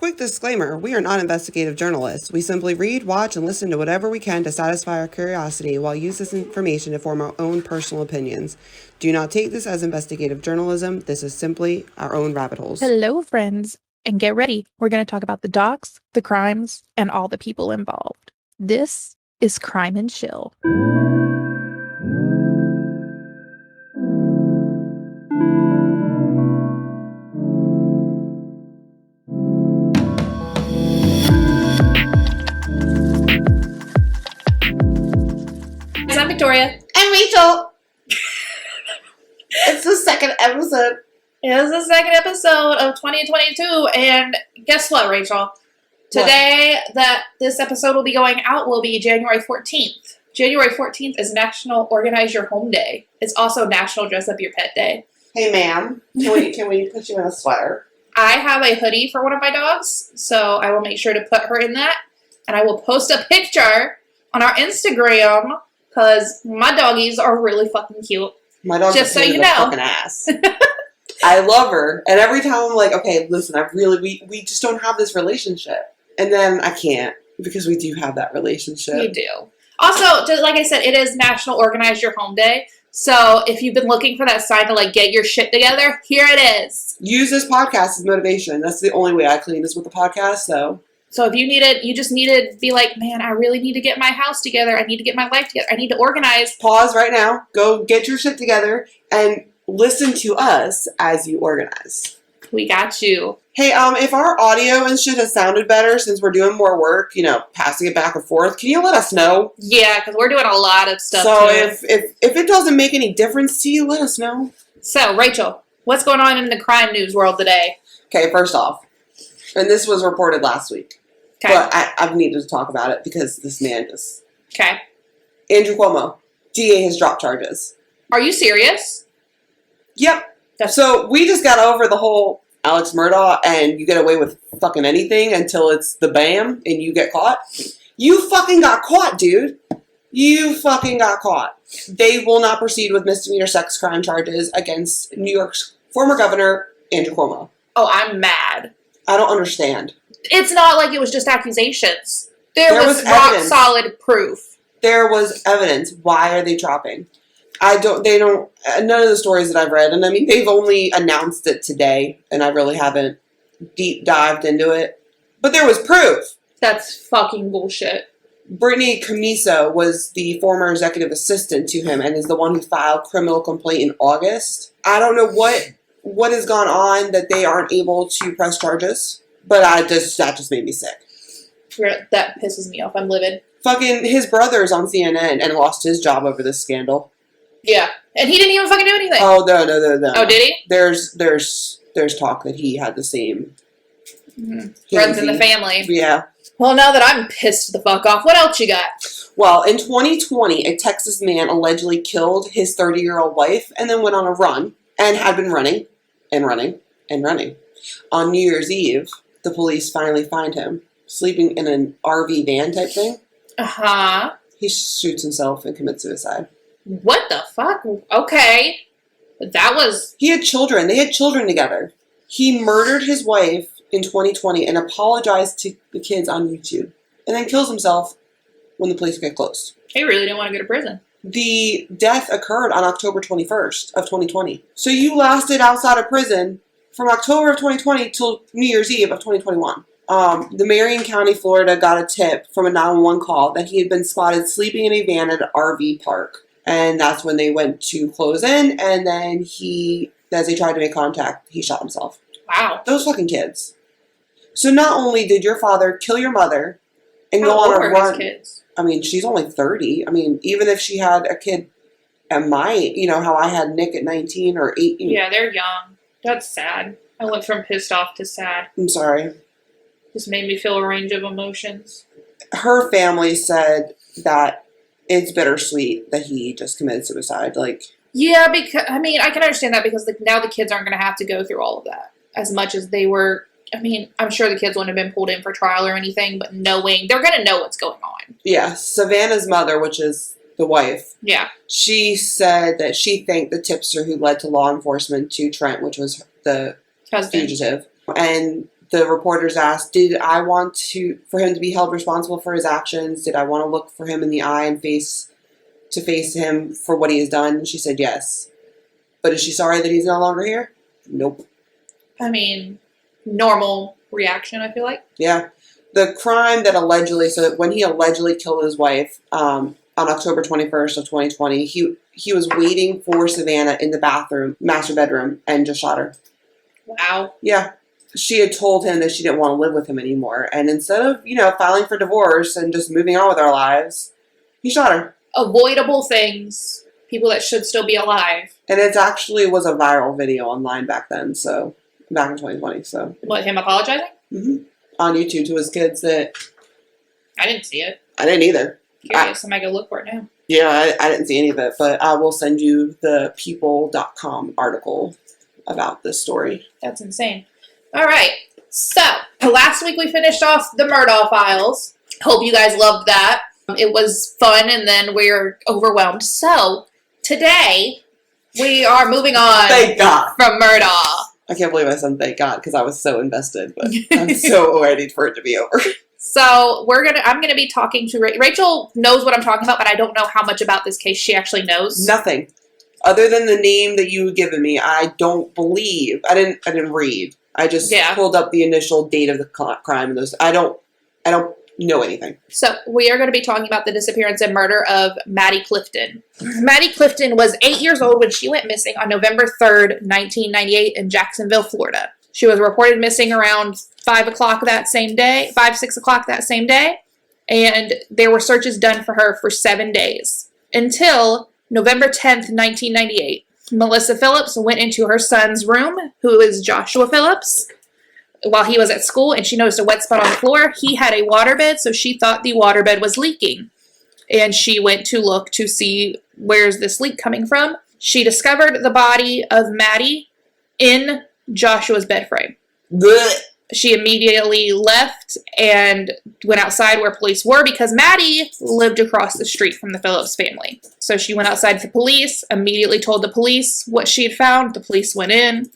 Quick disclaimer, we are not investigative journalists. We simply read, watch, and listen to whatever we can to satisfy our curiosity while use this information to form our own personal opinions. Do not take this as investigative journalism. This is simply our own rabbit holes. Hello, friends, and get ready. We're going to talk about the docs, the crimes, and all the people involved. This is Crime and Chill. I'm Victoria. And Rachel! It's the second episode. It is the second episode of 2022, and guess what, Rachel? Today, that this episode will be going out will be January 14th. January 14th is National Organize Your Home Day. It's also National Dress Up Your Pet Day. Hey, ma'am. Can we put you in a sweater? I have a hoodie for one of my dogs, so I will make sure to put her in that, and I will post a picture on our Instagram, because my doggies are really fucking cute. My dog's just so you know. Fucking ass. I love her, and every time I'm like, okay, listen, we just don't have this relationship, and then I can't because we do have that relationship. You do. Also, just like I said, it is National Organize Your Home Day, so if you've been looking for that sign to like get your shit together, here it is. Use this podcast as motivation. That's the only way I clean this with the podcast. So if you just need to be like, man, I really need to get my house together. I need to get my life together. I need to organize. Pause right now. Go get your shit together and listen to us as you organize. We got you. Hey, if our audio and shit has sounded better since we're doing more work, passing it back and forth, can you let us know? Yeah, because we're doing a lot of stuff. So too. if it doesn't make any difference to you, let us know. So, Rachel, what's going on in the crime news world today? Okay, first off, and this was reported last week. Okay. But I've needed to talk about it because this man just... Okay. Andrew Cuomo, DA has dropped charges. Are you serious? Yep. So we just got over the whole Alex Murdaugh and you get away with fucking anything until it's the bam and you get caught. You fucking got caught, dude. You fucking got caught. They will not proceed with misdemeanor sex crime charges against New York's former governor, Andrew Cuomo. Oh, I'm mad. I don't understand. It's not like it was just accusations. There was rock solid proof. There was evidence. Why are they dropping? None of the stories that I've read, and I mean, they've only announced it today, and I really haven't deep dived into it. But there was proof. That's fucking bullshit. Brittany Camiso was the former executive assistant to him and is the one who filed criminal complaint in August. I don't know what has gone on that they aren't able to press charges. But that just made me sick. That pisses me off. I'm livid. Fucking his brother's on CNN and lost his job over this scandal. Yeah. And he didn't even fucking do anything. Oh, no. Oh, did he? There's talk that he had the same... Friends in the family. Yeah. Well, now that I'm pissed the fuck off, what else you got? Well, in 2020, a Texas man allegedly killed his 30-year-old wife and then went on a run and had been running and running and running. On New Year's Eve, the police finally find him sleeping in an RV van type thing. Uh-huh. He shoots himself and commits suicide. What the fuck? Okay. That was... He had children. They had children together. He murdered his wife in 2020 and apologized to the kids on YouTube. And then kills himself when the police get close. He really didn't want to go to prison. The death occurred on October 21st of 2020. So you lasted outside of prison from October of 2020 till New Year's Eve of 2021. The Marion County, Florida got a tip from a 911 call that he had been spotted sleeping in a van at an RV park. And that's when they went to close in, and then as they tried to make contact, he shot himself. Wow. Those fucking kids. So not only did your father kill your mother and go on a run. How old were his kids? I mean, she's only 30. I mean, even if she had a kid at my, how I had Nick at 19 or 18. Yeah, they're young. That's sad. I went from pissed off to sad. I'm sorry. Just made me feel a range of emotions. Her family said that it's bittersweet that he just committed suicide. Yeah, because I can understand that because now the kids aren't going to have to go through all of that as much as they were. I mean, I'm sure the kids wouldn't have been pulled in for trial or anything, but they're going to know what's going on. Yeah, Savannah's mother, which is the wife. Yeah. She said that she thanked the tipster who led to law enforcement to Trent, which was the fugitive. And the reporters asked, did I want for him to be held responsible for his actions? Did I want to look for him in the eye and face him for what he has done? And she said yes. But is she sorry that he's no longer here? Nope. I mean, normal reaction, I feel like. Yeah. The crime that so when he allegedly killed his wife on October 21st of 2020, he was waiting for Savannah in the master bedroom, and just shot her. Wow. Yeah. She had told him that she didn't want to live with him anymore. And instead of, filing for divorce and just moving on with our lives, he shot her. Avoidable things. People that should still be alive. And it actually was a viral video online back then, so back in 2020. So What, him apologizing? Mm-hmm. On YouTube to his kids that... I didn't see it. I didn't either. Curious. I might go look for it now. Yeah, I didn't see any of it, but I will send you the people.com article about this story. That's insane. All right. So, last week we finished off the Murdaugh files. Hope you guys loved that. It was fun, and then we were overwhelmed. So, today we are moving on. Thank God. From Murdaugh. I can't believe I said thank God because I was so invested, but I'm so ready for it to be over. So I'm gonna be talking to Rachel. Knows what I'm talking about, but I don't know how much about this case she actually knows. Nothing, other than the name that you had given me. I don't believe. I didn't read. I just pulled up the initial date of the crime and those. I don't know anything. So we are going to be talking about the disappearance and murder of Maddie Clifton. Maddie Clifton was 8 years old when she went missing on November 3rd, 1998 in Jacksonville, Florida. She was reported missing around 5 o'clock that same day, 6 o'clock that same day, and there were searches done for her for 7 days. Until November 10th, 1998. Melissa Phillips went into her son's room, who is Joshua Phillips, while he was at school, and she noticed a wet spot on the floor. He had a waterbed, so she thought the waterbed was leaking. And she went to look to see where's this leak coming from. She discovered the body of Maddie in Joshua's bed frame. Good. She immediately left and went outside where police were because Maddie lived across the street from the Phillips family. So she went outside to police, immediately told the police what she had found. The police went in.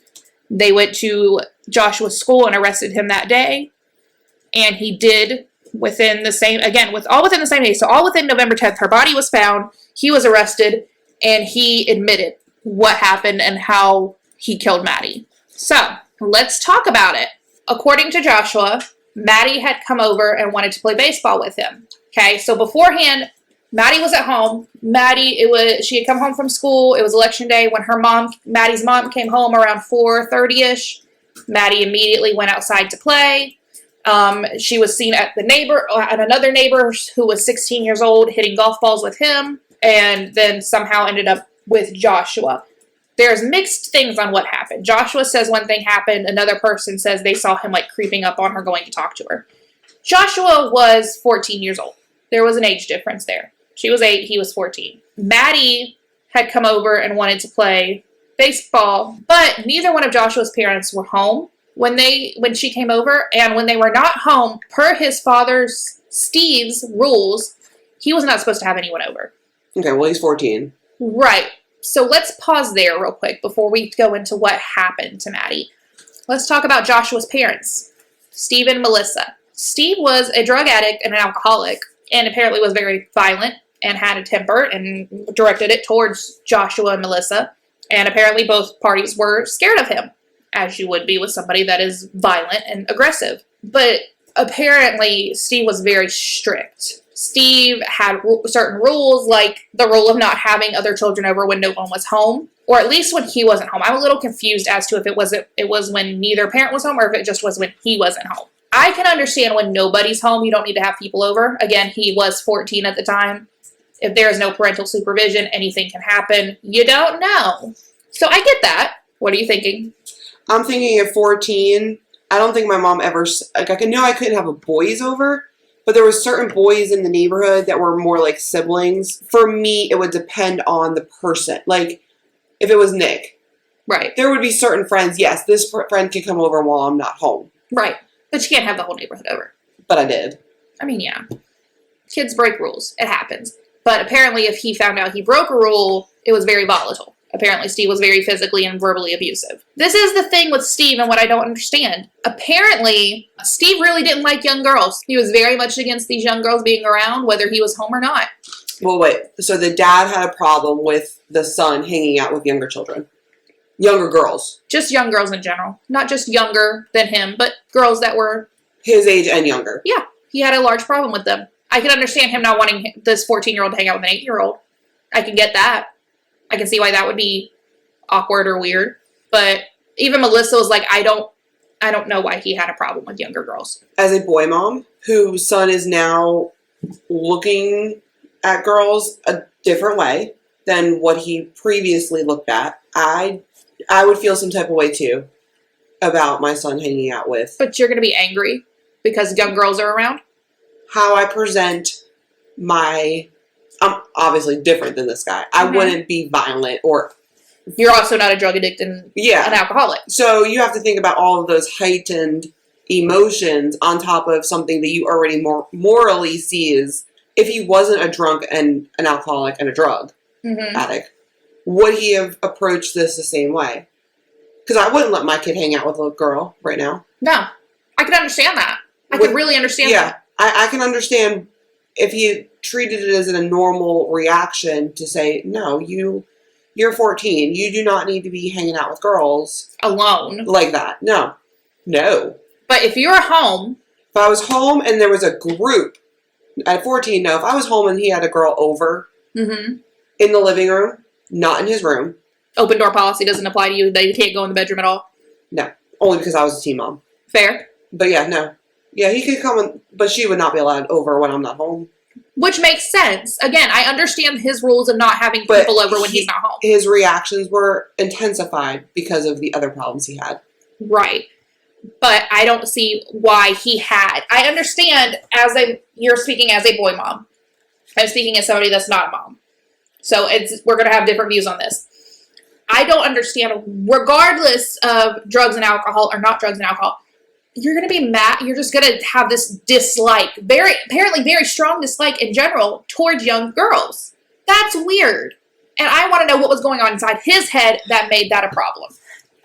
They went to Joshua's school and arrested him that day. And he did within the same day. So all within November 10th, her body was found. He was arrested and he admitted what happened and how he killed Maddie. So let's talk about it. According to Joshua, Maddie had come over and wanted to play baseball with him. Okay, so beforehand, Maddie was at home. She had come home from school. It was election day when Maddie's mom came home around 4:30ish. Maddie immediately went outside to play. She was seen at another neighbor who was 16 years old hitting golf balls with him, and then somehow ended up with Joshua. There's mixed things on what happened. Joshua says one thing happened. Another person says they saw him creeping up on her going to talk to her. Joshua was 14 years old. There was an age difference there. She was 8, he was 14. Maddie had come over and wanted to play baseball, but neither one of Joshua's parents were home when she came over, and when they were not home, per his father's, Steve's rules, he was not supposed to have anyone over. Okay, well, he's 14. Right. So let's pause there real quick before we go into what happened to Maddie. Let's talk about Joshua's parents, Steve and Melissa. Steve was a drug addict and an alcoholic, and apparently was very violent and had a temper and directed it towards Joshua and Melissa. And apparently both parties were scared of him, as you would be with somebody that is violent and aggressive. But apparently Steve was very strict. Steve had certain rules, like the rule of not having other children over when no one was home, or at least when he wasn't home. I'm a little confused as to if it was when neither parent was home or if it just was when he wasn't home. I can understand when nobody's home, you don't need to have people over. Again, he was 14 at the time. If there is no parental supervision, anything can happen. You don't know. So I get that. What are you thinking? I'm thinking at 14, I don't think my mom ever, I know I couldn't have boys over, but there were certain boys in the neighborhood that were more like siblings. For me, it would depend on the person. Like, if it was Nick. Right. There would be certain friends, yes, this friend can come over while I'm not home. Right. But you can't have the whole neighborhood over. But I did. I mean, yeah. Kids break rules. It happens. But apparently if he found out he broke a rule, it was very volatile. Apparently, Steve was very physically and verbally abusive. This is the thing with Steve and what I don't understand. Apparently, Steve really didn't like young girls. He was very much against these young girls being around, whether he was home or not. Well, wait. So the dad had a problem with the son hanging out with younger children. Younger girls. Just young girls in general. Not just younger than him, but girls that were... his age and younger. Yeah. He had a large problem with them. I can understand him not wanting this 14-year-old to hang out with an 8-year-old. I can get that. I can see why that would be awkward or weird. But even Melissa was like, I don't know why he had a problem with younger girls. As a boy mom, whose son is now looking at girls a different way than what he previously looked at, I would feel some type of way too about my son hanging out with. But you're going to be angry because young girls are around? How I present I'm obviously different than this guy. I wouldn't be violent or... You're also not a drug addict and an alcoholic. So you have to think about all of those heightened emotions on top of something that you already morally see as, if he wasn't a drunk and an alcoholic and a drug addict, would he have approached this the same way? Because I wouldn't let my kid hang out with a girl right now. No. I can understand that. I can really understand that. I can understand if he treated it as a normal reaction to say, no, you're 14. You do not need to be hanging out with girls. Alone. Like that. No. But if you're home... If I was home and there was a group, at 14, no. If I was home and he had a girl over in the living room, not in his room. Open door policy doesn't apply to you. That you can't go in the bedroom at all? No. Only because I was a teen mom. Fair. But yeah, no. Yeah, he could come in, but she would not be allowed over when I'm not home. Which makes sense. Again, I understand his rules of not having people over when he's not home. His reactions were intensified because of the other problems he had. Right. But I don't see why he had. I understand you're speaking as a boy mom. I'm speaking as somebody that's not a mom. So we're going to have different views on this. I don't understand, regardless of drugs and alcohol or not drugs and alcohol, you're going to be mad. You're just going to have this dislike, apparently very strong dislike in general towards young girls. That's weird. And I want to know what was going on inside his head that made that a problem.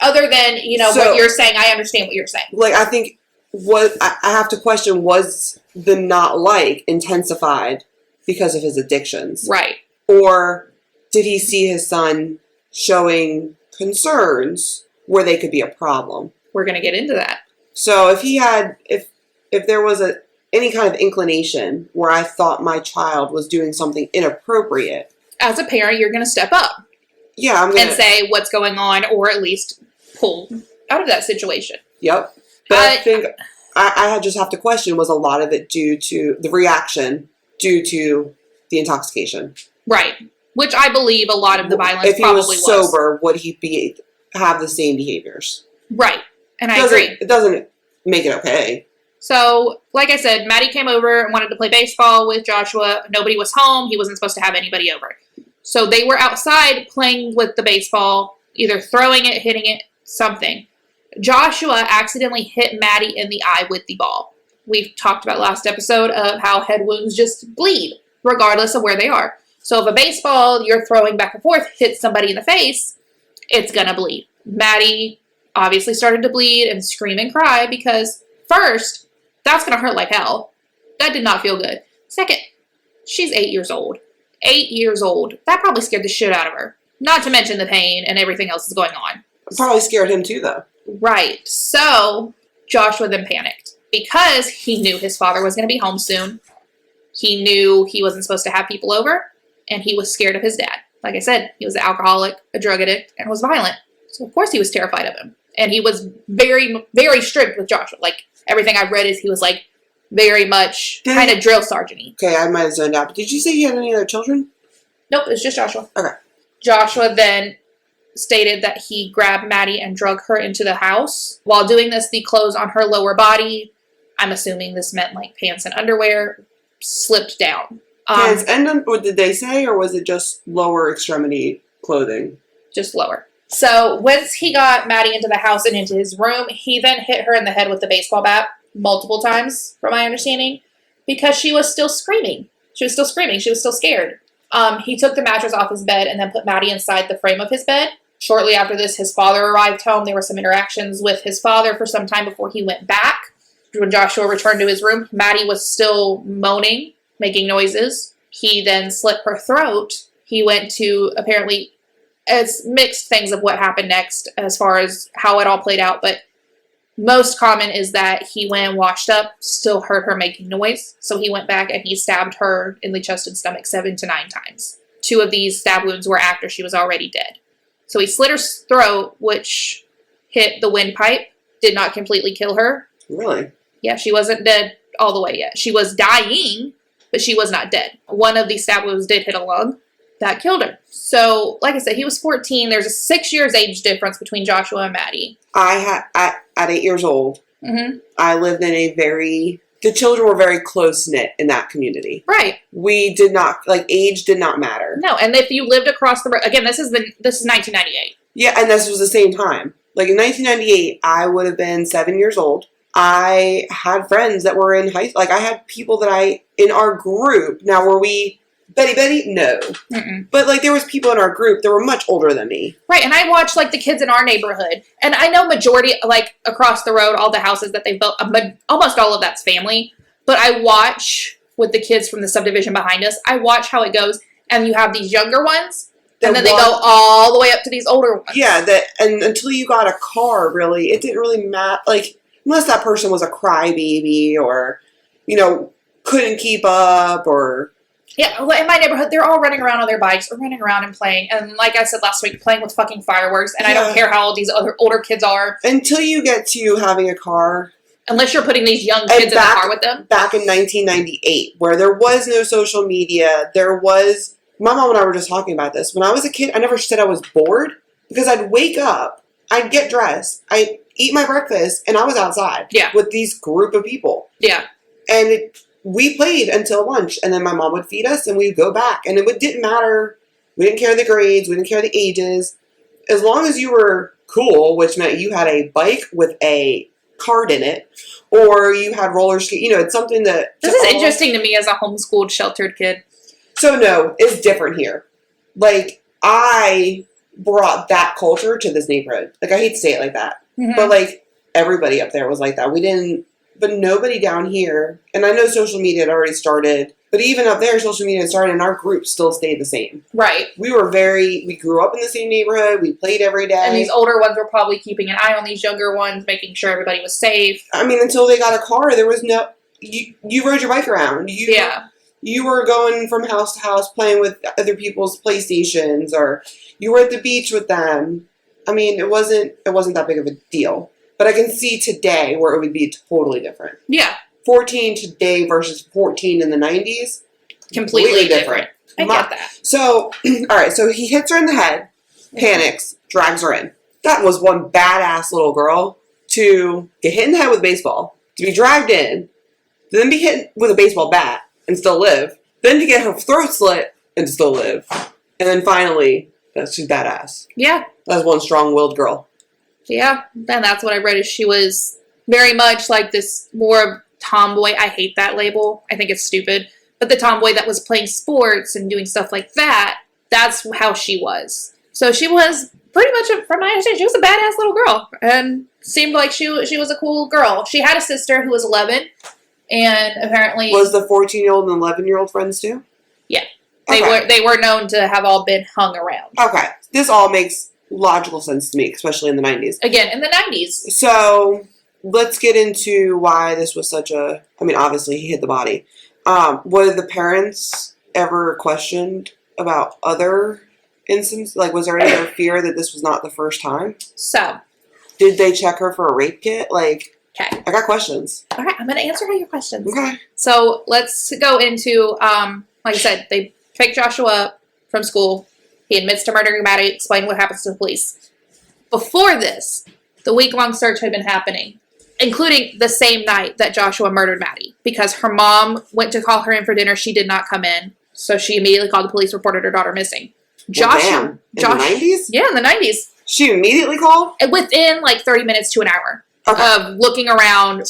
Other than, what you're saying, I understand what you're saying. Like, I think what I have to question, was the not like intensified because of his addictions? Right. Or did he see his son showing concerns where they could be a problem? We're going to get into that. So if there was any kind of inclination where I thought my child was doing something inappropriate, as a parent, you're going to step up. Yeah, I'm going to... and say what's going on, or at least pull out of that situation. Yep. But I think I just have to question, was a lot of it due to the reaction, due to the intoxication? Right. Which I believe a lot of the violence probably was. If he was sober, would he have the same behaviors? Right. And I agree. It doesn't make it okay. So, like I said, Maddie came over and wanted to play baseball with Joshua. Nobody was home. He wasn't supposed to have anybody over. So they were outside playing with the baseball, either throwing it, hitting it, something. Joshua accidentally hit Maddie in the eye with the ball. We've talked about last episode of how head wounds just bleed, regardless of where they are. So if a baseball you're throwing back and forth hits somebody in the face, it's going to bleed. Maddie obviously started to bleed and scream and cry because, first, that's going to hurt like hell. That did not feel good. Second, she's 8 years old. 8 years old. That probably scared the shit out of her. Not to mention the pain and everything else that's going on. It probably scared him too, though. Right. So, Joshua then panicked because he knew his father was going to be home soon. He knew he wasn't supposed to have people over, and he was scared of his dad. Like I said, he was an alcoholic, a drug addict, and was violent. So, of course, he was terrified of him. And he was very, very strict with Joshua. Like, everything I've read is he was, like, very much kind of drill sergeant-y. Okay, I might have zoned out. But did you say he had any other children? Nope, it was just Joshua. Okay. Joshua then stated that he grabbed Maddie and drug her into the house. While doing this, the clothes on her lower body, I'm assuming this meant, like, pants and underwear, slipped down. Pants and, what did they say, or was it just lower extremity clothing? Just lower. So, once he got Maddie into the house and into his room, he then hit her in the head with the baseball bat multiple times, from my understanding, because she was still screaming. She was still screaming. She was still scared. He took the mattress off his bed and then put Maddie inside the frame of his bed. Shortly after this, his father arrived home. There were some interactions with his father for some time before he went back. When Joshua returned to his room, Maddie was still moaning, making noises. He then slit her throat. He went to, apparently, it's mixed things of what happened next as far as how it all played out, but most common is that he went and washed up, still heard her making noise, so he went back and he stabbed her in the chest and stomach 7 to 9 times. 2 of these stab wounds were after she was already dead. So he slit her throat, which hit the windpipe, did not completely kill her. Really? Yeah, she wasn't dead all the way yet. She was dying, but she was not dead. One of these stab wounds did hit a lung. That killed her. So, like I said, he was 14. There's a 6 years age difference between Joshua and Maddie. At 8 years old, I lived in the children were very close-knit in that community. Right. We did not, age did not matter. No, and if you lived across the road, again, this is 1998. Yeah, and this was the same time. In 1998, I would have been 7 years old. I had friends that were in high school. I had people that in our group. Now, were we Betty? No. Mm-mm. But, there was people in our group that were much older than me. Right, and I watched, the kids in our neighborhood. And I know majority, across the road, all the houses that they've built, almost all of that's family. But I watch, with the kids from the subdivision behind us, I watch how it goes. And you have these younger ones, and then they go all the way up to these older ones. Yeah, and until you got a car, really, it didn't really matter. Unless that person was a crybaby or, couldn't keep up or... Yeah, in my neighborhood, they're all running around on their bikes or running around and playing. And like I said last week, playing with fucking fireworks. And I don't care how old these other older kids are. Until you get to having a car. Unless you're putting these young kids in the car with them. Back in 1998, where there was no social media, my mom and I were just talking about this. When I was a kid, I never said I was bored. Because I'd wake up, I'd get dressed, I'd eat my breakfast, and I was outside. Yeah. With these group of people. Yeah. And we played until lunch, and then my mom would feed us, and we'd go back. And it didn't matter. We didn't care the grades. We didn't care the ages. As long as you were cool, which meant you had a bike with a card in it, or you had roller skate. It's something that... This is interesting to me as a homeschooled, sheltered kid. So, no, it's different here. I brought that culture to this neighborhood. I hate to say it like that. Mm-hmm. But, everybody up there was like that. We didn't... But nobody down here, and I know social media had already started, but even up there, social media had started, and our group still stayed the same. Right. We grew up in the same neighborhood, we played every day. And these older ones were probably keeping an eye on these younger ones, making sure everybody was safe. Until they got a car, there was no... You rode your bike around. You were going from house to house playing with other people's PlayStations, or you were at the beach with them. It wasn't that big of a deal. But I can see today where it would be totally different. Yeah. 14 today versus 14 in the 90s. Completely different. I get that. So, all right. So he hits her in the head, panics, drags her in. That was one badass little girl to get hit in the head with a baseball, to be dragged in, to then be hit with a baseball bat and still live, then to get her throat slit and to still live. And then finally, she's badass. Yeah. That's one strong-willed girl. Yeah, and that's what I read, is she was very much like this more tomboy. I hate that label. I think it's stupid. But the tomboy that was playing sports and doing stuff like that, that's how she was. So she was pretty much, from my understanding, she was a badass little girl. And seemed like she was a cool girl. She had a sister who was 11, and apparently... Was the 14-year-old and 11-year-old friends too? Yeah. They were known to have all been hung around. Okay. This all makes... logical sense to me, especially in the 90s. Again, in the 90s. So, let's get into why this was such a... obviously, he hit the body. Were the parents ever questioned about other instances? Was there any other fear that this was not the first time? So. Did they check her for a rape kit? Okay. I got questions. All right, I'm going to answer all your questions. Okay. So, let's go into, like I said, they picked Joshua up from school. He admits to murdering Maddie, explain what happens to the police. Before this, the week-long search had been happening, including the same night that Joshua murdered Maddie, because her mom went to call her in for dinner. She did not come in, so she immediately called the police, reported her daughter missing. In the 90s? Yeah, in the 90s. She immediately called? Within 30 minutes to an hour of looking around,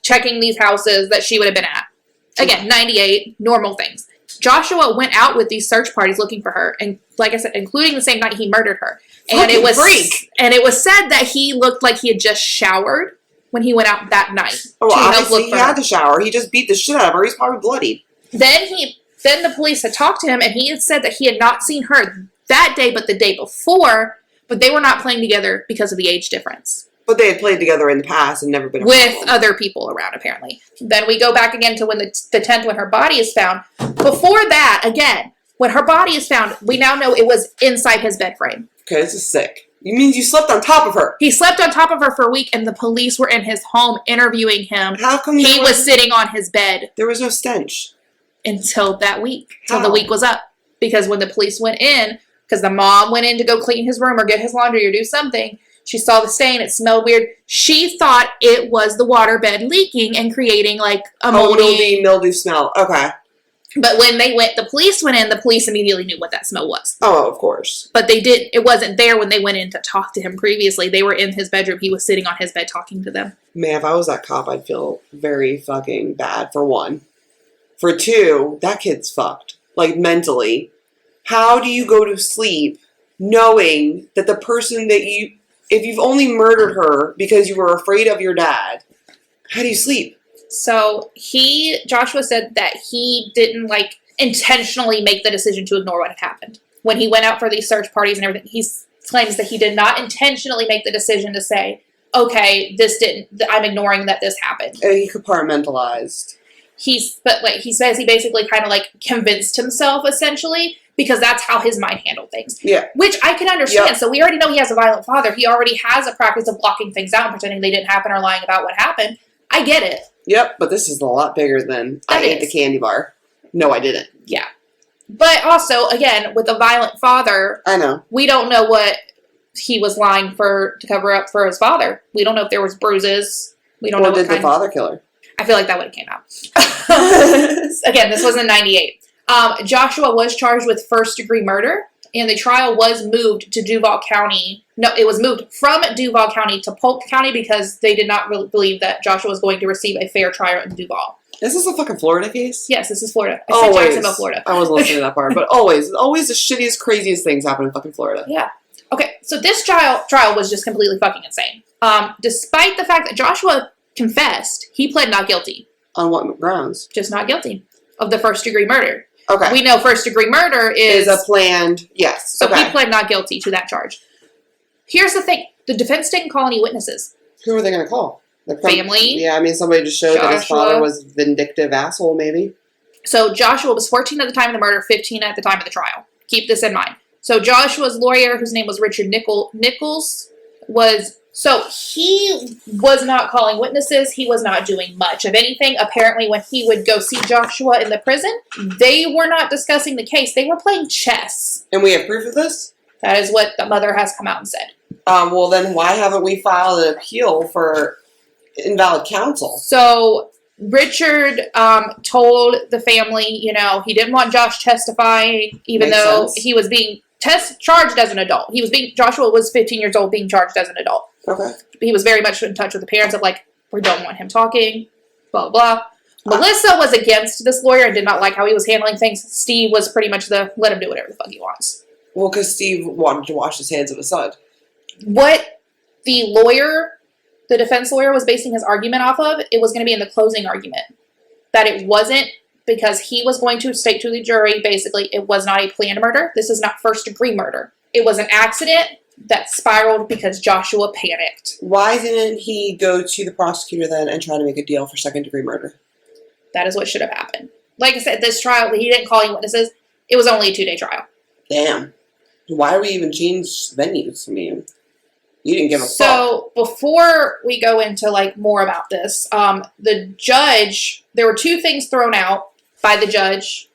checking these houses that she would have been at. Again, 98, normal things. Joshua went out with these search parties looking for her, and like I said, including the same night he murdered her. And it was said that he looked like he had just showered when he went out that night. Oh, well, obviously he had to shower. He just beat the shit out of her. He's probably bloodied. Then the police had talked to him, and he had said that he had not seen her that day, but the day before. But they were not playing together because of the age difference. But they had played together in the past and never been a with problem. other people around, apparently. Then we go back again to when the 10th, when her body is found. Before that, again, when her body is found, we now know it was inside his bed frame. Okay, this is sick. You mean you slept on top of her? He slept on top of her for a week, and the police were in his home interviewing him. How come he was sitting on his bed? There was no stench. Until that week. Until the week was up. Because when the police went in, because the mom went in to go clean his room or get his laundry or do something, she saw the stain. It smelled weird. She thought it was the waterbed leaking and creating like a moldy mildew smell. Okay. But when the police went in, the police immediately knew what that smell was. Oh, of course. But it wasn't there when they went in to talk to him previously. They were in his bedroom. He was sitting on his bed talking to them. Man, if I was that cop, I'd feel very fucking bad, for one. For two, that kid's fucked. Like, mentally. How do you go to sleep knowing that the person that if you've only murdered her because you were afraid of your dad, how do you sleep? So Joshua said that he didn't intentionally make the decision to ignore what had happened. When he went out for these search parties and everything, he claims that he did not intentionally make the decision to say, okay, I'm ignoring that this happened. And he compartmentalized. He says he basically kind of convinced himself essentially, because that's how his mind handled things. Yeah. Which I can understand. Yep. So we already know he has a violent father. He already has a practice of blocking things out and pretending they didn't happen or lying about what happened. I get it. Yep, but this is a lot bigger than I ate the candy bar. No, I didn't. Yeah. But also, again, with a violent father, I know. We don't know what he was lying to cover up for his father. We don't know if there was bruises. We don't know what did the father kill her? I feel like that would have came out. Again, this was in 98. Joshua was charged with first-degree murder, and the trial was moved to Duval County. No, it was moved from Duval County to Polk County because they did not really believe that Joshua was going to receive a fair trial in Duval. Is this a fucking Florida case? Yes, this is Florida. I said Jacksonville, Florida. I wasn't listening to that part, but always the shittiest, craziest things happen in fucking Florida. Yeah. Okay, so this trial was just completely fucking insane. Despite the fact that Joshua confessed, he pled not guilty. On what grounds? Just not guilty of the first-degree murder. Okay. We know first-degree murder is a planned, yes. So he pled not guilty to that charge. Here's the thing. The defense didn't call any witnesses. Who are they going to call? Family. Yeah, I mean, somebody just showed that his father was a vindictive asshole, maybe. So Joshua was 14 at the time of the murder, 15 at the time of the trial. Keep this in mind. So Joshua's lawyer, whose name was Richard Nichols, he was not calling witnesses. He was not doing much of anything. Apparently, when he would go see Joshua in the prison, they were not discussing the case. They were playing chess. And we have proof of this? That is what the mother has come out and said. Well, then why haven't we filed an appeal for invalid counsel? So Richard told the family, he didn't want Josh testifying, even though he was being charged as an adult. Joshua was 15 years old, being charged as an adult. Okay. He was very much in touch with the parents of we don't want him talking, blah, blah. Melissa was against this lawyer and did not like how he was handling things. Steve was pretty much let him do whatever the fuck he wants. Well, because Steve wanted to wash his hands of his son. What the defense lawyer was basing his argument off of, it was going to be in the closing argument. That it wasn't because he was going to state to the jury, basically, it was not a planned murder. This is not first-degree murder. It was an accident that spiraled because Joshua panicked. Why didn't he go to the prosecutor then and try to make a deal for second-degree murder? That is what should have happened. Like I said, this trial, he didn't call any witnesses. It was only a 2-day trial. Damn. Why do we even change venues? I mean, you didn't give a fuck. So, before we go into, more about this, the judge, there were 2 things thrown out by the judge,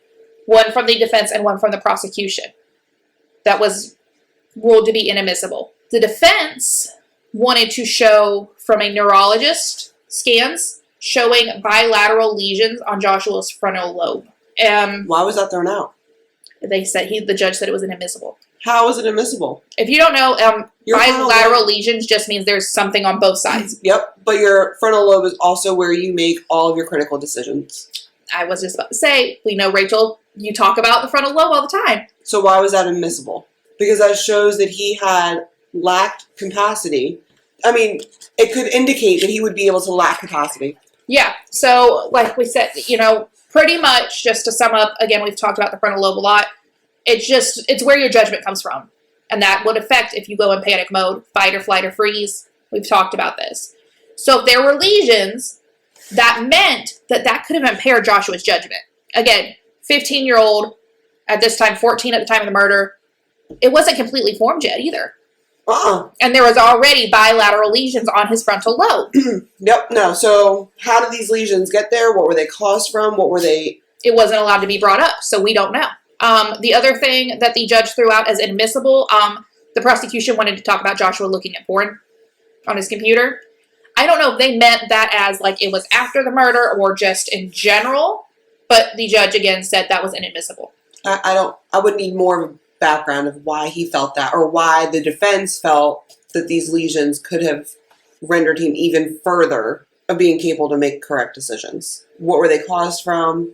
one from the defense and one from the prosecution, that was ruled to be inadmissible. The defense wanted to show from a neurologist scans showing bilateral lesions on Joshua's frontal lobe. Why was that thrown out? They said the judge said it was inadmissible. How is it admissible? If you don't know, bilateral lesions just means there's something on both sides. Yep, but your frontal lobe is also where you make all of your critical decisions. I was just about to say, we know, Rachel, you talk about the frontal lobe all the time. So why was that admissible? Because that shows that he had lacked capacity. I mean, it could indicate that he would be able to lack capacity. Yeah. So, like we said, pretty much just to sum up, again, we've talked about the frontal lobe a lot. It's where your judgment comes from. And that would affect if you go in panic mode, fight or flight or freeze. We've talked about this. So if there were lesions, that meant that could have impaired Joshua's judgment. Again, 15-year-old, at this time, 14 at the time of the murder. It wasn't completely formed yet either. And there was already bilateral lesions on his frontal lobe. Yep, no. So how did these lesions get there? What were they caused from? What were they? It wasn't allowed to be brought up, so we don't know. The other thing that the judge threw out as admissible, the prosecution wanted to talk about Joshua looking at porn on his computer. I don't know if they meant that as like it was after the murder or just in general, but the judge again said that was inadmissible. I would need more of a background of why he felt that, or why the defense felt that these lesions could have rendered him even further of being capable to make correct decisions. What were they caused from?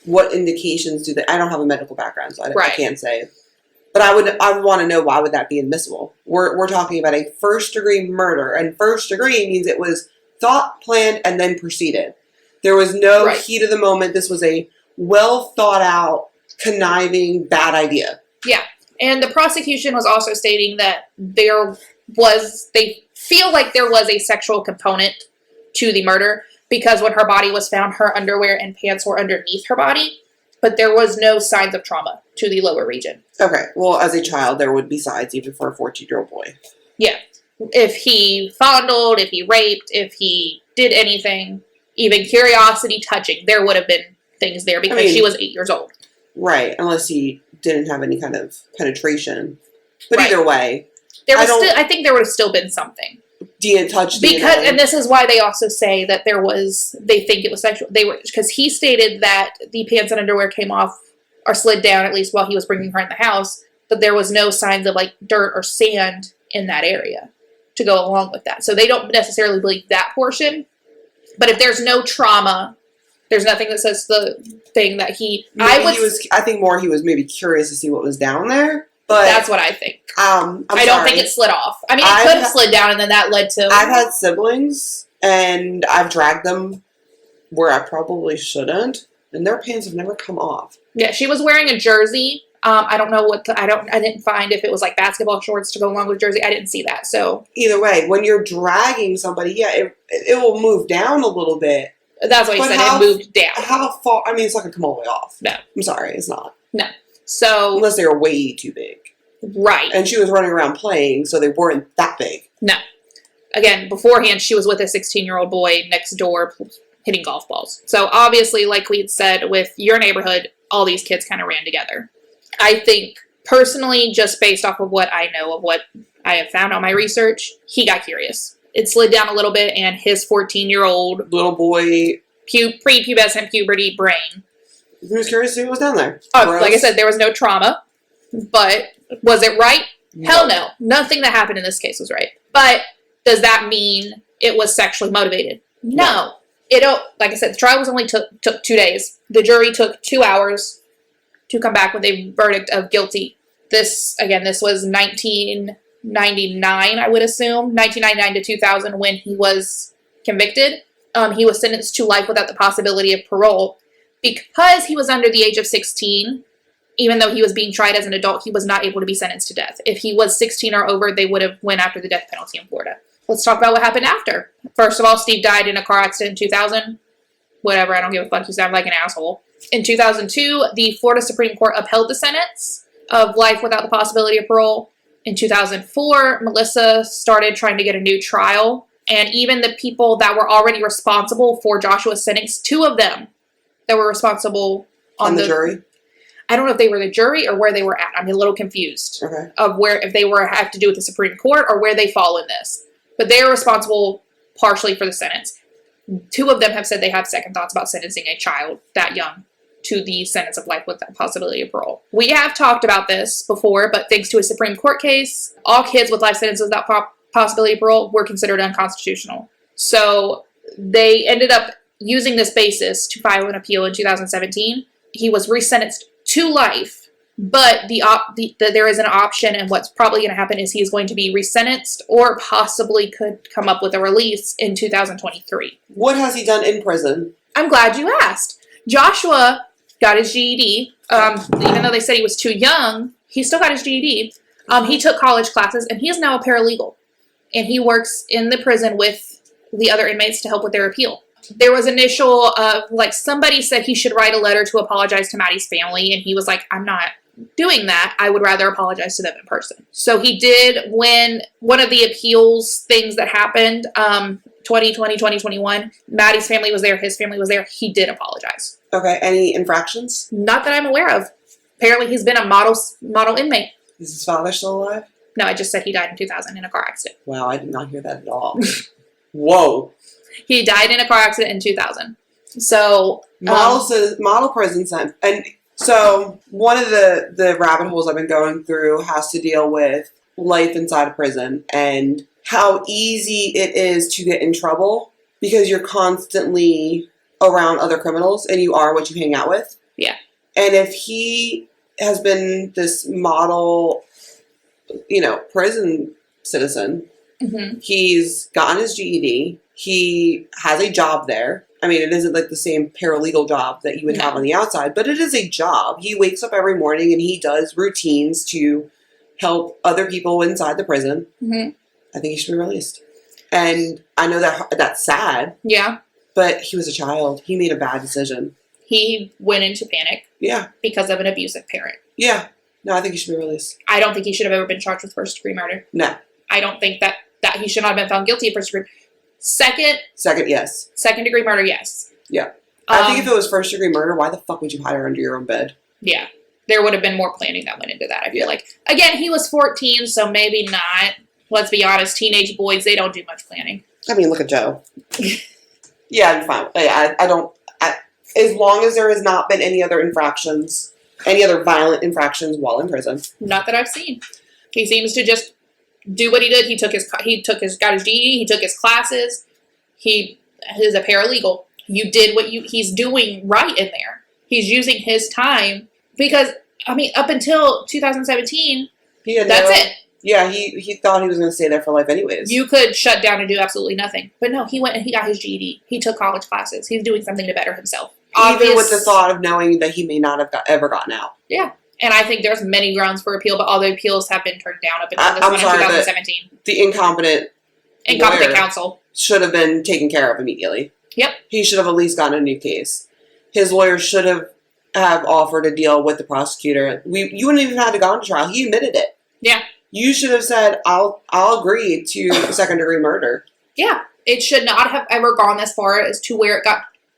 What indications do they? I don't have a medical background, so I can't say. But I would want to know, why would that be admissible? We're talking about a first-degree murder, and first degree means it was thought, planned, and then proceeded. There was no heat of the moment. This was a well-thought-out, conniving, bad idea. Yeah, and the prosecution was also stating that they feel like there was a sexual component to the murder, because when her body was found, her underwear and pants were underneath her body, but there was no signs of trauma to the lower region. Okay, well, as a child, there would be signs, even for a 14-year-old boy. Yeah. If he fondled, if he raped, if he did anything, even curiosity, touching, there would have been things there, because she was 8 years old. Right, unless he didn't have any kind of penetration. But either way, I think there would have still been something. Touch DNA. And this is why they also say that they think it was sexual. Because he stated that the pants and underwear came off or slid down, at least while he was bringing her in the house, but there was no signs of like dirt or sand in that area to go along with that. So they don't necessarily believe that portion. But if there's no trauma, there's nothing that says the thing that I think more he was maybe curious to see what was down there. But that's what I think. I don't think it slid off. I mean, it could have slid down, and then that led to... I've had siblings, and I've dragged them where I probably shouldn't, and their pants have never come off. Yeah, she was wearing a jersey. I don't know I didn't find if it was like basketball shorts to go along with jersey. I didn't see that, so... Either way, when you're dragging somebody, it will move down a little bit. That's what he said, it moved down. How far? I mean, it's not going to come all the way off. No. I'm sorry, it's not. No. So... Unless they were way too big. Right. And she was running around playing, so they weren't that big. No. Again, beforehand, she was with a 16-year-old boy next door hitting golf balls. So obviously, like we had said, with your neighborhood, all these kids kind of ran together. I think, personally, just based off of what I know of what I have found on my research, he got curious. It slid down a little bit, and his 14-year-old... little boy... prepubescent puberty brain... He was curious to see what was down there. Like I said, there was no trauma, but... Was it right? No. Hell no. Nothing that happened in this case was right. But does that mean it was sexually motivated? No. Like I said, the trial was only took 2 days. The jury took 2 hours to come back with a verdict of guilty. This was 1999, I would assume. 1999 to 2000 when he was convicted. He was sentenced to life without the possibility of parole. Because he was under the age of 16... Even though he was being tried as an adult, he was not able to be sentenced to death. If he was 16 or over, they would have went after the death penalty in Florida. Let's talk about what happened after. First of all, Steve died in a car accident in 2000. Whatever, I don't give a fuck. You sound like an asshole. In 2002, the Florida Supreme Court upheld the sentence of life without the possibility of parole. In 2004, Melissa started trying to get a new trial. And even the people that were already responsible for Joshua's sentence, 2 of them that were responsible on the jury. I don't know if they were the jury or where they were at. I'm a little confused of if they have to do with the Supreme Court or where they fall in this. But they are responsible partially for the sentence. 2 of them have said they have second thoughts about sentencing a child that young to the sentence of life with the possibility of parole. We have talked about this before, but thanks to a Supreme Court case, all kids with life sentences without possibility of parole were considered unconstitutional. So they ended up using this basis to file an appeal in 2017, he was resentenced to life. But there is an option, and what's probably going to happen is he's going to be resentenced or possibly could come up with a release in 2023. What has he done in prison? I'm glad you asked. Joshua got his GED. Even though they said he was too young, he still got his GED. He took college classes, and he is now a paralegal. And he works in the prison with the other inmates to help with their appeal. There was initial, somebody said he should write a letter to apologize to Maddie's family, and he was like, I'm not doing that. I would rather apologize to them in person. So he did when one of the appeals things that happened, 2020, 2021, Maddie's family was there, his family was there. He did apologize. Okay, any infractions? Not that I'm aware of. Apparently he's been a model inmate. Is his father still alive? No, I just said he died in 2000 in a car accident. Wow, I did not hear that at all. Whoa. He died in a car accident in 2000. So model prison sentence. And so one of the rabbit holes I've been going through has to deal with life inside a prison and how easy it is to get in trouble because you're constantly around other criminals and you are what you hang out with. Yeah. And if he has been this model, prison citizen, he's gotten his GED, he has a job there. I mean, it isn't like the same paralegal job that you would have on the outside, but it is a job. He wakes up every morning and he does routines to help other people inside the prison. I think he should be released. And I know that that's sad. Yeah. But he was a child. He made a bad decision. He went into panic. Yeah. Because of an abusive parent. Yeah. No, I think he should be released. I don't think he should have ever been charged with first-degree murder. No. I don't think that he should not have been found guilty of first-degree. Second, yes. Second-degree murder, yes. Yeah. I think if it was first-degree murder, why the fuck would you hide her under your own bed? Yeah. There would have been more planning that went into that, I feel like. Again, he was 14, so maybe not. Let's be honest, teenage boys, they don't do much planning. I mean, look at Joe. Yeah, I'm fine. I don't... as long as there has not been any other infractions, any other violent infractions while in prison. Not that I've seen. He seems to just do what he did. He got his GED, he took his classes. He is a paralegal. You did what he's doing right in there. He's using his time because, I mean, up until 2017, that's it. Yeah, he thought he was going to stay there for life anyways. You could shut down and do absolutely nothing. But no, he went and he got his GED. He took college classes. He's doing something to better himself. Even with the thought of knowing that he may not have ever gotten out. Yeah. And I think there's many grounds for appeal, but all the appeals have been turned down up until this one in 2017. The incompetent counsel should have been taken care of immediately. Yep. He should have at least gotten a new case. His lawyer should have offered a deal with the prosecutor. You wouldn't even have to go to trial. He admitted it. Yeah. You should have said, I'll agree to second-degree murder. Yeah. It should not have ever gone this far as to where it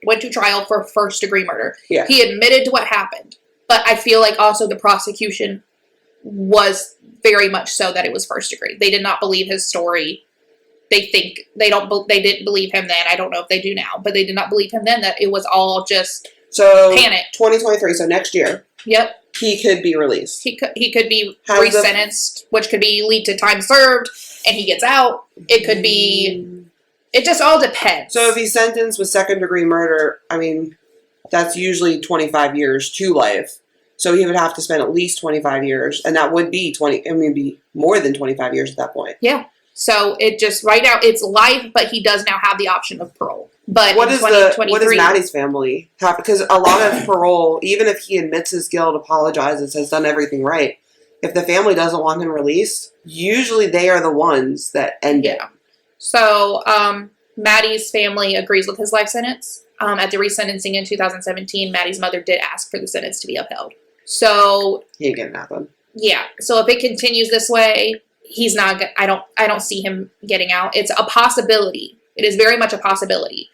went to trial for first-degree murder. Yeah. He admitted to what happened. But I feel like also the prosecution was very much so that it was first degree. They did not believe his story. They didn't believe him then. I don't know if they do now, but they did not believe him then that it was all just panic. 2023, so next year. Yep. He could be released. He could be resentenced, which could be lead to time served, and he gets out. It could be. It just all depends. So if he's sentenced with second-degree murder, I mean, that's usually 25 years to life. So he would have to spend at least 25 years, and that would be be more than 25 years at that point. Yeah. So it just right now it's life, but he does now have the option of parole. But what does Maddie's family have? Because a lot of parole, even if he admits his guilt, apologizes, has done everything right, if the family doesn't want him released, usually they are the ones that end it. So Maddie's family agrees with his life sentence. At the resentencing in 2017, Maddie's mother did ask for the sentence to be upheld. So he ain't getting nothing. Yeah. So if it continues this way, he's not. I don't see him getting out. It's a possibility. It is very much a possibility.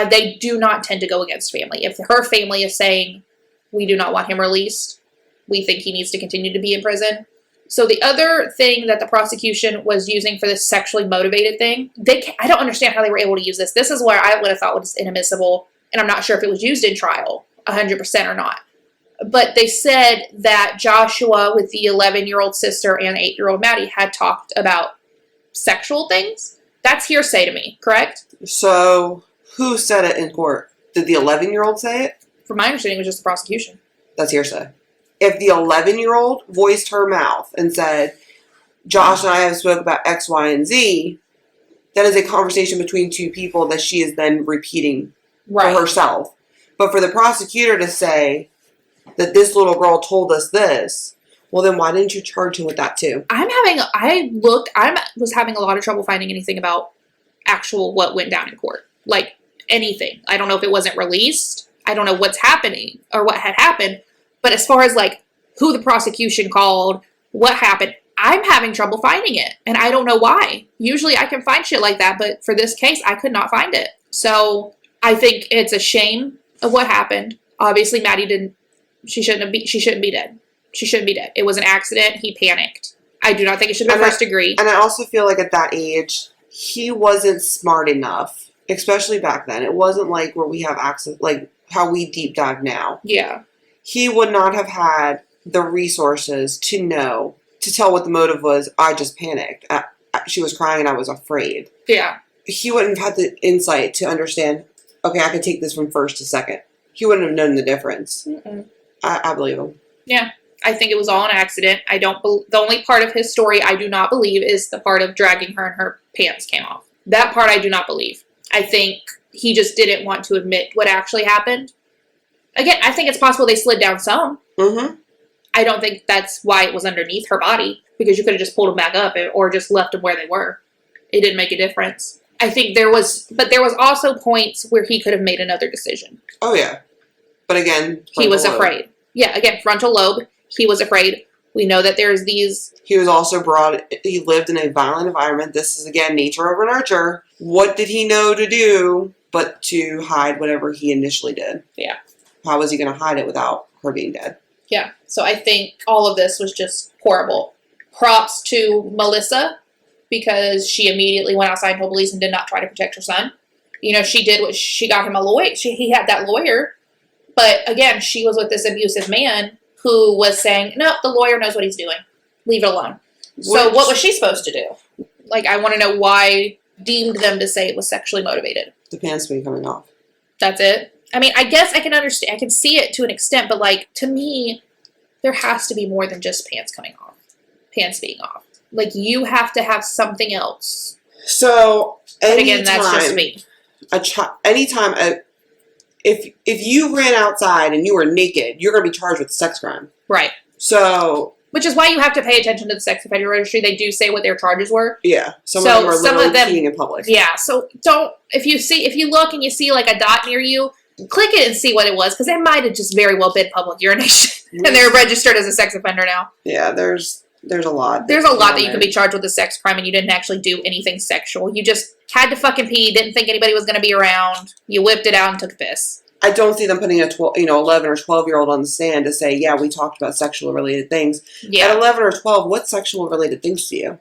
They do not tend to go against family. If her family is saying we do not want him released, we think he needs to continue to be in prison. So the other thing that the prosecution was using for this sexually motivated thing, I don't understand how they were able to use this. This is where I would have thought was inadmissible, and I'm not sure if it was used in trial 100% or not. But they said that Joshua with the 11-year-old sister and 8-year-old Maddie had talked about sexual things. That's hearsay to me, correct? So Who said it in court? Did the 11-year-old say it? From my understanding, it was just the prosecution. That's hearsay. If the 11-year-old voiced her mouth and said, Josh and I have spoke about X, Y, and Z, that is a conversation between two people that she is then repeating for herself. But for the prosecutor to say that this little girl told us this, well, then why didn't you charge him with that too? I was having a lot of trouble finding anything about actual what went down in court. Like, anything. I don't know if it wasn't released. I don't know what's happening or what had happened. But as far as, like, who the prosecution called, what happened, I'm having trouble finding it. And I don't know why. Usually I can find shit like that. But for this case, I could not find it. So I think it's a shame of what happened. Obviously, Maddie she shouldn't be dead. She shouldn't be dead. It was an accident. He panicked. I do not think it should have been first degree. And I also feel like at that age, he wasn't smart enough, especially back then. It wasn't like where we have access, like how we deep dive now. Yeah. He would not have had the resources to tell what the motive was. I just panicked. She was crying and I was afraid. Yeah. He wouldn't have had the insight to understand, okay, I can take this from first to second. He wouldn't have known the difference. I believe him. Yeah. I think it was all an accident. The only part of his story I do not believe is the part of dragging her and her pants came off. That part I do not believe. I think he just didn't want to admit what actually happened. Again, I think it's possible they slid down some. Mm-hmm. I don't think that's why it was underneath her body, because you could have just pulled them back up or just left them where they were. It didn't make a difference. I think there was also points where he could have made another decision. Oh, yeah. But again, he was afraid. Yeah, again, frontal lobe. He was afraid. We know that there's these... He was also he lived in a violent environment. This is, again, nature over nurture. What did he know to do but to hide whatever he initially did? Yeah. How was he going to hide it without her being dead? Yeah. So I think all of this was just horrible. Props to Melissa, because she immediately went outside and told police and did not try to protect her son. You know, she got him a lawyer. He had that lawyer. But again, she was with this abusive man who was saying, no, the lawyer knows what he's doing. Leave it alone. So what was she supposed to do? Like, I want to know why deemed them to say it was sexually motivated. The pants being coming off. That's it. I mean, I guess I can understand. I can see it to an extent, but like, to me, there has to be more than just pants coming off. Pants being off. Like, you have to have something else. So, but again, that's just me. If you ran outside and you were naked, you're going to be charged with sex crime. Right. So... Which is why you have to pay attention to the sex offender registry. They do say what their charges were. Yeah. Some of them are literally peeing in public. Yeah. So if you look and you see like a dot near you, click it and see what it was, because they might have just very well been public urination. And they're registered as a sex offender now. Yeah, there's a lot. There's a lot that you could be charged with a sex crime and you didn't actually do anything sexual. You just had to fucking pee, didn't think anybody was going to be around. You whipped it out and took a piss. I don't see them putting a 11 or 12-year-old on the stand to say, yeah, we talked about sexual related things. Yeah. At 11 or 12, what sexual related things to you?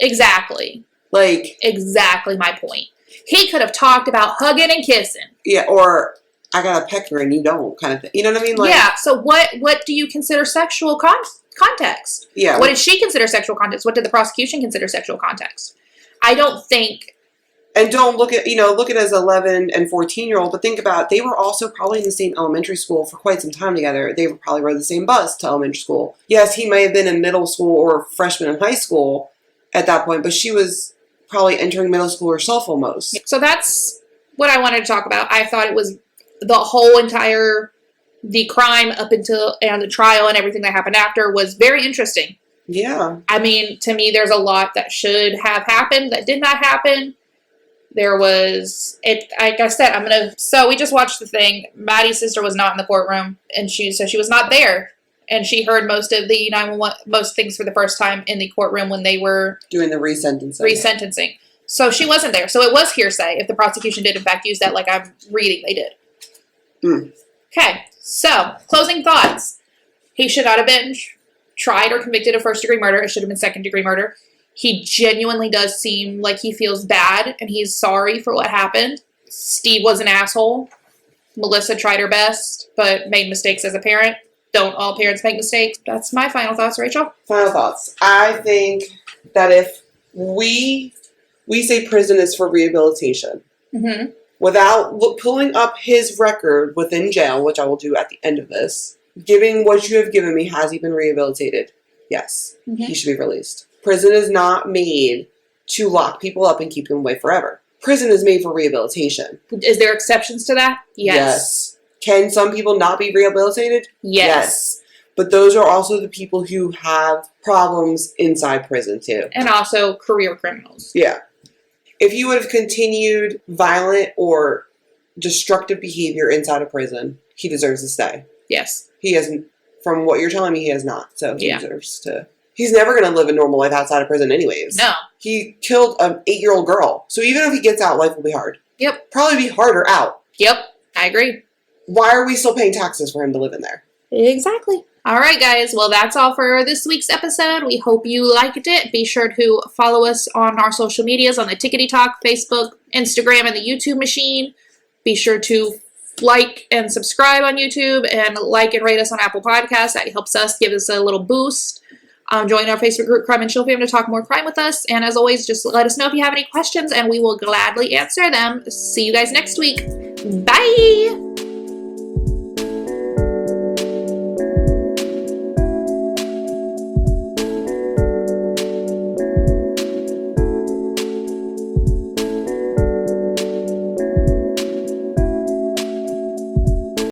Exactly. Like. Exactly my point. He could have talked about hugging and kissing. Yeah, or I got a pecker and you don't, kind of thing. You know what I mean? Like, yeah, so what do you consider sexual context? Yeah. What did she consider sexual context? What did the prosecution consider sexual context? I don't think... And don't look at it as 11 and 14-year-old, but think about, they were also probably in the same elementary school for quite some time together. They probably rode the same bus to elementary school. Yes, he may have been in middle school or freshman in high school at that point, but she was probably entering middle school herself almost. So that's what I wanted to talk about. I thought it was the whole entire, the crime up until, and the trial and everything that happened after was very interesting. Yeah. I mean, to me, there's a lot that should have happened that did not happen. There was, like I said, so we just watched the thing. Maddie's sister was not in the courtroom, and she was not there. And she heard most of the 911, most things for the first time in the courtroom when they were doing the resentencing. So she wasn't there. So it was hearsay if the prosecution did in fact use that, like I'm reading they did. Okay, so closing thoughts. He should not have been tried or convicted of first-degree murder. It should have been second-degree murder. He genuinely does seem like he feels bad and he's sorry for what happened. Steve was an asshole. Melissa tried her best, but made mistakes as a parent. Don't all parents make mistakes? That's my final thoughts, Rachel. Final thoughts. I think that if we say prison is for rehabilitation, without pulling up his record within jail, which I will do at the end of this, giving what you have given me, has he been rehabilitated? Yes. He should be released. Prison is not made to lock people up and keep them away forever. Prison is made for rehabilitation. Is there exceptions to that? Yes. Can some people not be rehabilitated? Yes. But those are also the people who have problems inside prison too. And also career criminals. Yeah. If he would have continued violent or destructive behavior inside of prison, he deserves to stay. Yes. He hasn't, from what you're telling me, he has not. So he deserves to. He's never going to live a normal life outside of prison anyways. No. He killed an 8-year-old girl. So even if he gets out, life will be hard. Yep. Probably be harder out. Yep. I agree. Why are we still paying taxes for him to live in there? Exactly. All right, guys. Well, that's all for this week's episode. We hope you liked it. Be sure to follow us on our social medias on the Tickety Talk, Facebook, Instagram, and the YouTube machine. Be sure to like and subscribe on YouTube and like and rate us on Apple Podcasts. That helps us, give us a little boost. Join our Facebook group, Crime and Chill Fam, to talk more crime with us. And as always, just let us know if you have any questions, and we will gladly answer them. See you guys next week. Bye!